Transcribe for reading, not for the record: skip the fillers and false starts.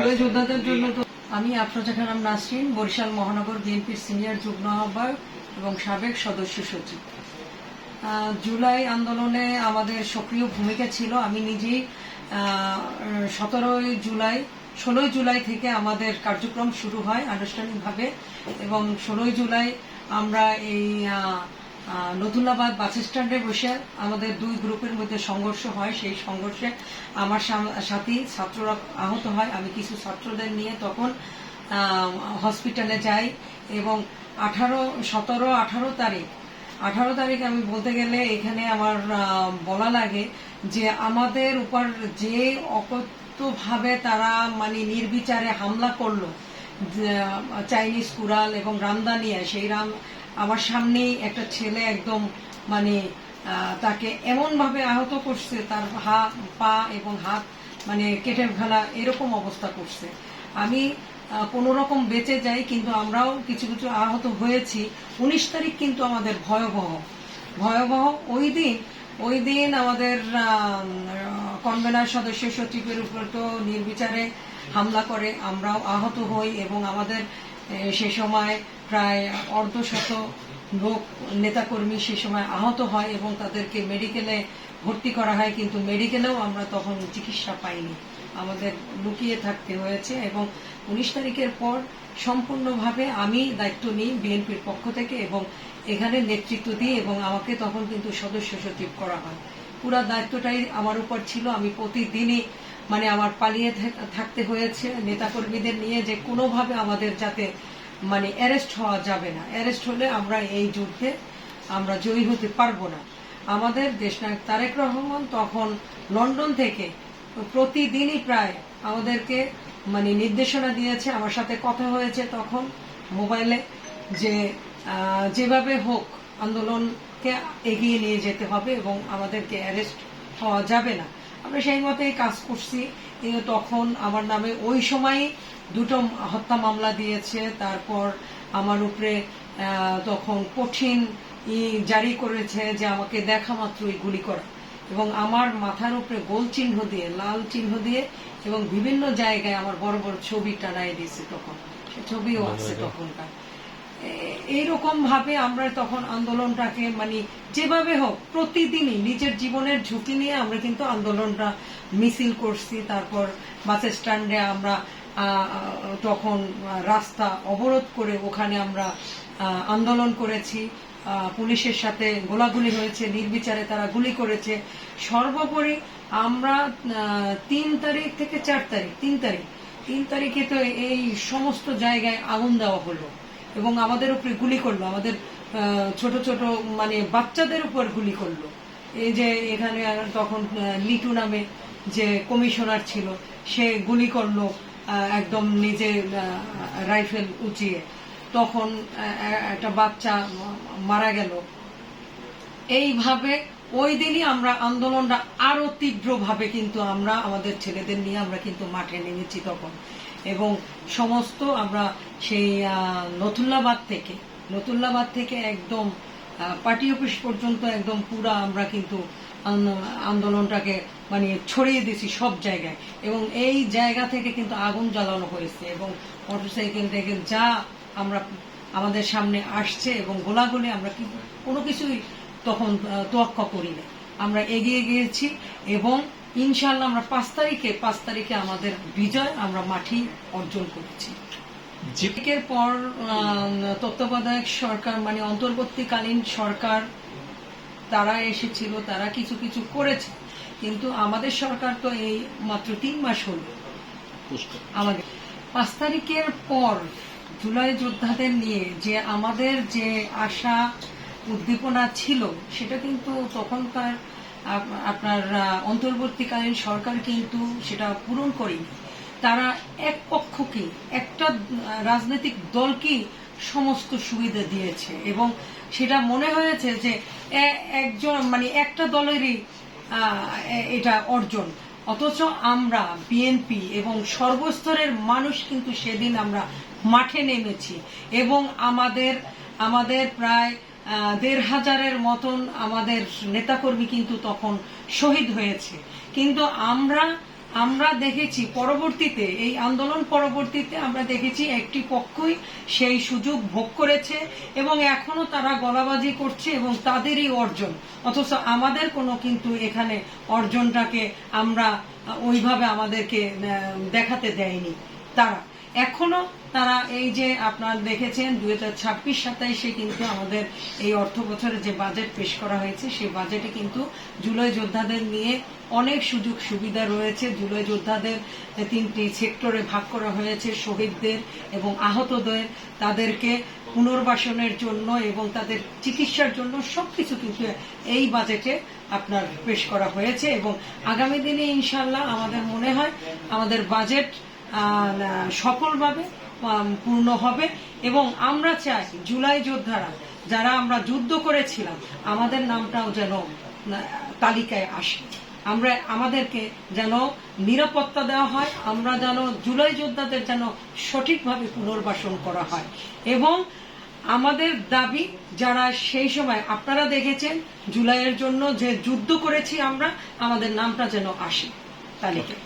জুলাই যোদ্ধাদের জন্য তো আমি আফরোজা খানম নাসরিন, বরিশাল মহানগর বিএনপির সিনিয়র যুগ্ম আহ্বায়ক এবং সাবেক সদস্য সচিব। জুলাই আন্দোলনে আমাদের সক্রিয় ভূমিকা ছিল। আমি নিজেই 16 জুলাই থেকে আমাদের কার্যক্রম শুরু হয় আনুষ্ঠানিকভাবে, এবং 16 জুলাই আমরা এই নতুল্লাবাদ বাস স্ট্যান্ডে বসে আমাদের দুই গ্রুপের মধ্যে সংঘর্ষ হয়। সেই সংঘর্ষে আমার সাথী ছাত্ররা আহত হয়। আমি কিছু ছাত্রদের নিয়ে তখন হসপিটালে যাই, এবং 18 তারিখ আমি বলতে গেলে এখানে আমার বলা লাগে যে আমাদের উপর যে অকথ্যভাবে তারা মানে নির্বিচারে হামলা করলো, চাইনিজ কুড়াল এবং রামদা নিয়ে, সেই আমার সামনেই একটা ছেলে একদম মানে তাকে এমন ভাবে আহত করছে, তার পা এবং হাত মানে কেটে ফেলা এরকম অবস্থা করছে। আমি কোন রকম বেঁচে যাই, কিন্তু আমরাও কিছু কিছু আহত হয়েছি। 19 তারিখ কিন্তু আমাদের ভয়াবহ ওই দিন আমাদের কনভেনার সদস্য সচিবের উপর তো নির্বিচারে হামলা করে, আমরাও আহত হই, এবং আমাদের সে সময় প্রায় অর্ধশত লোক নেতাকর্মী সে সময় আহত হয় এবং তাদেরকে মেডিকেলে ভর্তি করা হয়, কিন্তু মেডিকেলেও আমরা তখন চিকিৎসা পাইনি, আমাদের লুকিয়ে থাকতে হয়েছে। এবং 19 তারিখের পর সম্পূর্ণভাবে আমি দায়িত্ব নিই বিএনপির পক্ষ থেকে, এবং এখানে নেতৃত্ব দিই, এবং আমাকে তখন কিন্তু সদস্য সচিব করা হয়। পুরো দায়িত্বটাই আমার উপর ছিল। আমি প্রতিদিনই মানে আমার পালিয়ে থাকতে হয়েছে নেতাকর্মীদের নিয়ে, যে কোনোভাবে আমাদের যাতে মানে অ্যারেস্ট হওয়া যাবে না, অ্যারেস্ট হলে আমরা এই যুদ্ধে আমরা জয়ী হতে পারবো না। আমাদের দেশনায়ক তারেক রহমান তখন লন্ডন থেকে প্রতিদিনই প্রায় আমাদেরকে মানে নির্দেশনা দিয়েছে, আমার সাথে কথা হয়েছে তখন মোবাইলে, যে যেভাবে হোক আন্দোলনকে এগিয়ে নিয়ে যেতে হবে এবং আমাদেরকে অ্যারেস্ট হওয়া যাবে না। আমরা সেই মতেই কাজ করছি। তখন আমার নামে ওই সময় 2টো হত্যা মামলা দিয়েছে। তারপর আমার উপরে তখন কঠিন জারি করেছে যে আমাকে দেখা মাত্রই গুলি করা, এবং আমার মাথার উপরে গোল চিহ্ন দিয়ে, লাল চিহ্ন দিয়ে, এবং বিভিন্ন জায়গায় আমার বড় বড় ছবি টানাই দিয়েছে। তখন সে ছবিও আছে তখনকার। এইরকম ভাবে আমরা তখন আন্দোলনটাকে মানে যেভাবে হোক প্রতিদিনই নিজের জীবনের ঝুঁকি নিয়ে আমরা কিন্তু আন্দোলনটা মিছিল করছি। তারপর বাস স্ট্যান্ডে আমরা তখন রাস্তা অবরোধ করে ওখানে আমরা আন্দোলন করেছি। পুলিশের সাথে গোলাগুলি হয়েছে, নির্বিচারে তারা গুলি করেছে। সর্বোপরি আমরা 3 তারিখ থেকে 4 তারিখ, 3 তারিখে তো এই সমস্ত জায়গায় আগুন দেওয়া হলো এবং আমাদের উপরে গুলি করলো, আমাদের ছোট ছোট মানে বাচ্চাদের উপর গুলি করলো। এই যে এখানে তখন লিটু নামে যে কমিশনার ছিল, সে গুলি করলো একদম নিজে রাইফেল উঁচিয়ে, তখন একটা বাচ্চা মারা গেল। এইভাবে ওই দিনই আমরা আন্দোলনটা আরো তীব্রভাবে কিন্তু আমরা আমাদের ছেলেদের নিয়ে আমরা কিন্তু মাঠে নেমেছি তখন, এবং সমস্ত আমরা সেই নতুল্লাবাদ থেকে একদম পার্টি অফিস পর্যন্ত একদম পুরা আমরা কিন্তু আন্দোলনটাকে মানে ছড়িয়ে দিয়েছি সব জায়গায়, এবং এই জায়গা থেকে কিন্তু আগুন জ্বালানো হয়েছে, এবং মোটরসাইকেল থেকে যা আমরা আমাদের সামনে আসছে এবং গোলাগুলি আমরা কোনো কিছুই তখন তোয়াক্কা করি না, আমরা এগিয়ে গিয়েছি। এবং ইনশাআল্লাহ আমরা 5 তারিখে আমাদের বিজয় আমরা মাঠেই অর্জন করেছি। এর পর তত্ত্বাবধায়ক সরকার মানে অন্তর্বর্তীকালীন সরকার তারা এসেছিল, তারা কিছু কিছু করেছে, কিন্তু আমাদের সরকার তো এই মাত্র 3 মাস হল। আমাদের 5 তারিখের পর জুলাই যোদ্ধাদের নিয়ে যে আমাদের যে আশা উদ্দীপনা ছিল, সেটা কিন্তু তখনকার আপনার অন্তর্বর্তীকালীন সরকার কিন্তু সেটা পূরণ করেনি। তারা এক পক্ষকে, একটা রাজনৈতিক দলকে সমস্ত সুবিধা দিয়েছে, এবং সেটা মনে হয়েছে যে একজন মানে একটা দলেরই এটা অর্জন। অথচ আমরা বিএনপি এবং সর্বস্তরের মানুষ কিন্তু সেদিন আমরা মাঠে নেমেছি, এবং আমাদের প্রায় 1,500-এর মতন আমাদের নেতাকর্মী কিন্তু তখন শহীদ হয়েছে। কিন্তু আমরা আমরা দেখেছি পরবর্তীতে, এই আন্দোলন পরবর্তীতে আমরা দেখেছি একটি পক্ষই সেই সুযোগ ভোগ করেছে এবং এখনো তারা গলাবাজি করছে এবং তাদেরই অর্জন, অথচ আমাদের কোনো কিন্তু এখানে অর্জনটাকে আমরা ওইভাবে আমাদেরকে দেখাতে দেয়নি। তারা এখনো তারা এই যে আপনারা দেখেছেন 2026-27-এ কিন্তু আমাদের এই অর্থ বছরে যে বাজেট পেশ করা হয়েছে সেই বাজেটে কিন্তু জুলাই যোদ্ধাদের নিয়ে অনেক সুযোগ সুবিধা রয়েছে। জুলাই যোদ্ধাদের 3টি সেক্টরে ভাগ করা হয়েছে, শহীদদের এবং আহতদের, তাদেরকে পুনর্বাসনের জন্য এবং তাদের চিকিৎসার জন্য সবকিছু কিন্তু এই বাজেটে আপনার পেশ করা হয়েছে এবং আগামী দিনে ইনশাআল্লাহ আমাদের মনে হয় আমাদের বাজেট সফলভাবে পূর্ণ হবে এবং আমরা চাই জুলাই যোদ্ধারা যারা আমরা যুদ্ধ করেছিলাম আমাদের নামটাও যেন তালিকায় আসে, আমাদেরকে যেন নিরাপত্তা দেওয়া হয়, আমরা যেন জুলাই যোদ্ধাদের যেন সঠিকভাবে পুনর্বাসন করা হয় এবং আমাদের দাবি যারা সেই সময় আপনারা দেখেছেন জুলাইয়ের জন্য যে যুদ্ধ করেছি আমরা, আমাদের নামটা যেন আসে তালিকায়।